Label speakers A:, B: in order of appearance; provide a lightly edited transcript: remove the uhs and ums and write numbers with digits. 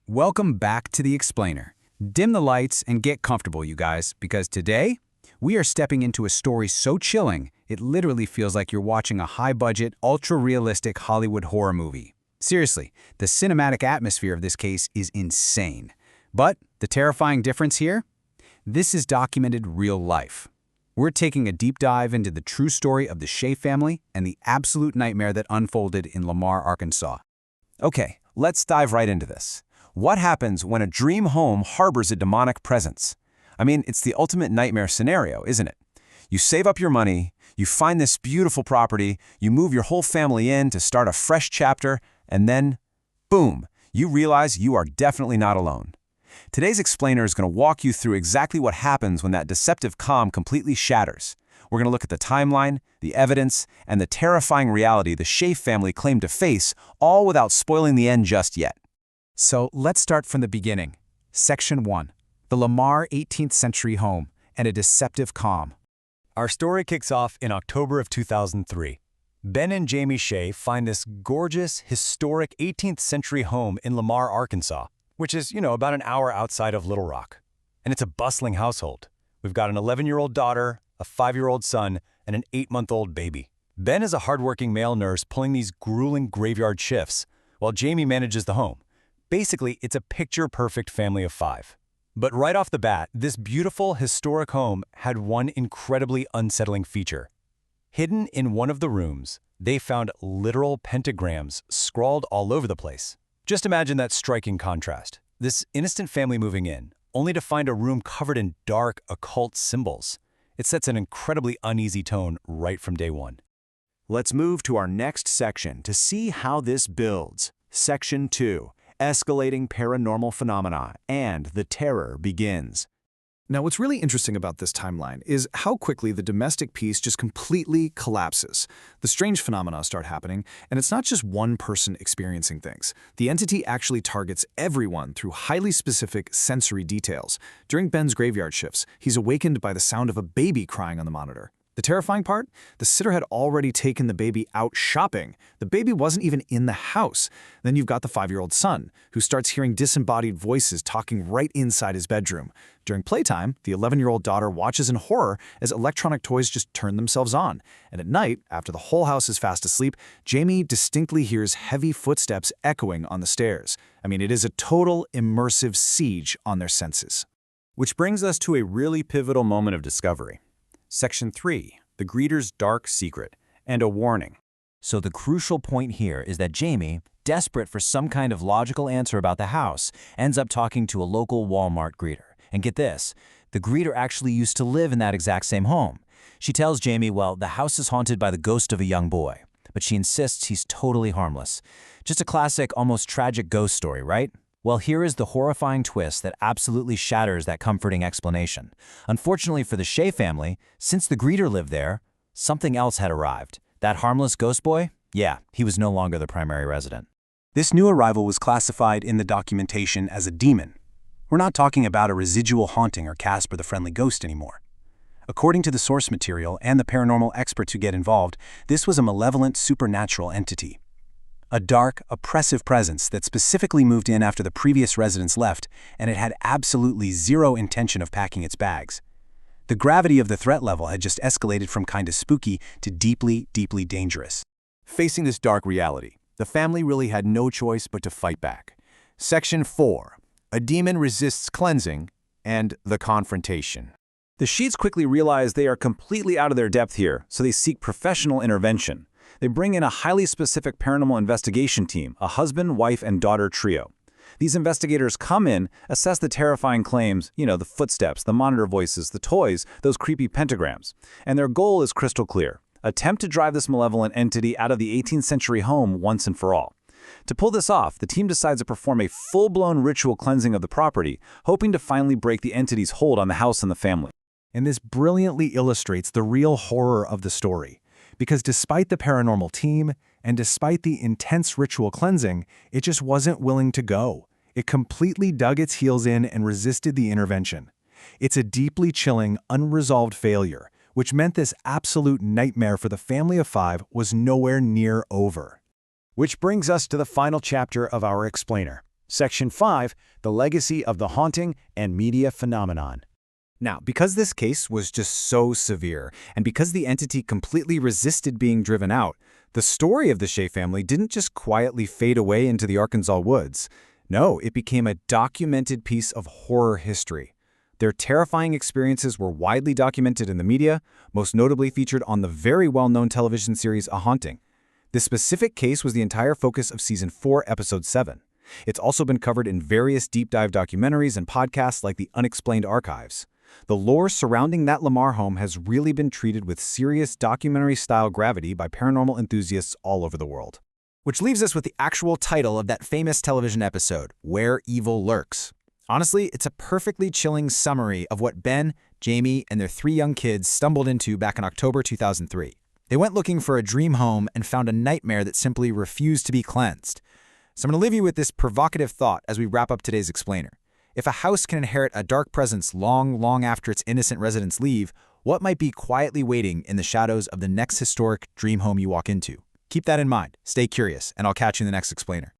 A: Welcome back to The Explainer. Dim the lights and get comfortable, you guys, because today we are stepping into a story so chilling, it literally feels like you're watching a high-budget, ultra-realistic Hollywood horror movie. Seriously, the cinematic atmosphere of this case is insane. But the terrifying difference here? This is documented real life. We're taking a deep dive into the true story of the Shea family and the absolute nightmare that unfolded in Lamar, Arkansas.
B: Okay, let's dive right into this. What happens when a dream home harbors a demonic presence? I mean, it's the ultimate nightmare scenario, isn't it? You save up your money, you find this beautiful property, you move your whole family in to start a fresh chapter, and then, boom, you realize you are definitely not alone. Today's explainer is going to walk you through exactly what happens when that deceptive calm completely shatters. We're going to look at the timeline, the evidence, and the terrifying reality the Shea family claimed to face, all without spoiling the end just yet.
A: So let's start from the beginning. Section 1. The Lamar 18th century home and a deceptive calm.
C: Our story kicks off in October of 2003. Ben and Jamie Shea find this gorgeous, historic 18th century home in Lamar, Arkansas, which is, about an hour outside of Little Rock. And it's a bustling household. We've got an 11-year-old daughter, a 5-year-old son, and an 8-month-old baby. Ben is a hardworking male nurse pulling these grueling graveyard shifts, while Jamie manages the home. Basically, it's a picture-perfect family of 5. But right off the bat, this beautiful, historic home had one incredibly unsettling feature. Hidden in one of the rooms, they found literal pentagrams scrawled all over the place. Just imagine that striking contrast. This innocent family moving in, only to find a room covered in dark, occult symbols. It sets an incredibly uneasy tone right from day one.
D: Let's move to our next section to see how this builds. Section 2. Escalating paranormal phenomena, and the terror begins.
E: Now, what's really interesting about this timeline is how quickly the domestic peace just completely collapses. The strange phenomena start happening, and it's not just one person experiencing things. The entity actually targets everyone through highly specific sensory details. During Ben's graveyard shifts, he's awakened by the sound of a baby crying on the monitor. The terrifying part? The sitter had already taken the baby out shopping. The baby wasn't even in the house. Then you've got the 5-year-old son, who starts hearing disembodied voices talking right inside his bedroom. During playtime, the 11-year-old daughter watches in horror as electronic toys just turn themselves on. And at night, after the whole house is fast asleep, Jamie distinctly hears heavy footsteps echoing on the stairs. I mean, it is a total immersive siege on their senses.
B: Which brings us to a really pivotal moment of discovery. Section 3. The greeter's dark secret, and a warning.
F: So the crucial point here is that Jamie, desperate for some kind of logical answer about the house, ends up talking to a local Walmart greeter. And get this, the greeter actually used to live in that exact same home. She tells Jamie, well, the house is haunted by the ghost of a young boy, but she insists he's totally harmless. Just a classic, almost tragic ghost story, right? Well, here is the horrifying twist that absolutely shatters that comforting explanation. Unfortunately for the Shea family, since the greeter lived there, something else had arrived. That harmless ghost boy? Yeah, he was no longer the primary resident.
B: This new arrival was classified in the documentation as a demon. We're not talking about a residual haunting or Casper the Friendly Ghost anymore. According to the source material and the paranormal experts who get involved, this was a malevolent supernatural entity. A dark, oppressive presence that specifically moved in after the previous residents left, and it had absolutely zero intention of packing its bags. The gravity of the threat level had just escalated from kind of spooky to deeply, deeply dangerous.
D: Facing this dark reality, the family really had no choice but to fight back. Section 4. A demon resists cleansing, and the confrontation.
B: The Sheets quickly realize they are completely out of their depth here, so they seek professional intervention. They bring in a highly specific paranormal investigation team, a husband, wife, and daughter trio. These investigators come in, assess the terrifying claims, the footsteps, the monitor voices, the toys, those creepy pentagrams. And their goal is crystal clear: attempt to drive this malevolent entity out of the 18th century home once and for all. To pull this off, the team decides to perform a full-blown ritual cleansing of the property, hoping to finally break the entity's hold on the house and the family.
E: And this brilliantly illustrates the real horror of the story. Because despite the paranormal team, and despite the intense ritual cleansing, it just wasn't willing to go. It completely dug its heels in and resisted the intervention. It's a deeply chilling, unresolved failure, which meant this absolute nightmare for the family of 5 was nowhere near over.
D: Which brings us to the final chapter of our explainer.
C: Section 5, the legacy of the haunting and media phenomenon.
A: Now, because this case was just so severe, and because the entity completely resisted being driven out, the story of the Shea family didn't just quietly fade away into the Arkansas woods. No, it became a documented piece of horror history. Their terrifying experiences were widely documented in the media, most notably featured on the very well-known television series A Haunting. This specific case was the entire focus of Season 4, Episode 7. It's also been covered in various deep-dive documentaries and podcasts like the Unexplained Archives. The lore surrounding that Lamar home has really been treated with serious documentary-style gravity by paranormal enthusiasts all over the world. Which leaves us with the actual title of that famous television episode, Where Evil Lurks. Honestly, it's a perfectly chilling summary of what Ben, Jamie, and their 3 young kids stumbled into back in October 2003. They went looking for a dream home and found a nightmare that simply refused to be cleansed. So I'm going to leave you with this provocative thought as we wrap up today's explainer. If a house can inherit a dark presence long, long after its innocent residents leave, what might be quietly waiting in the shadows of the next historic dream home you walk into? Keep that in mind, stay curious, and I'll catch you in the next explainer.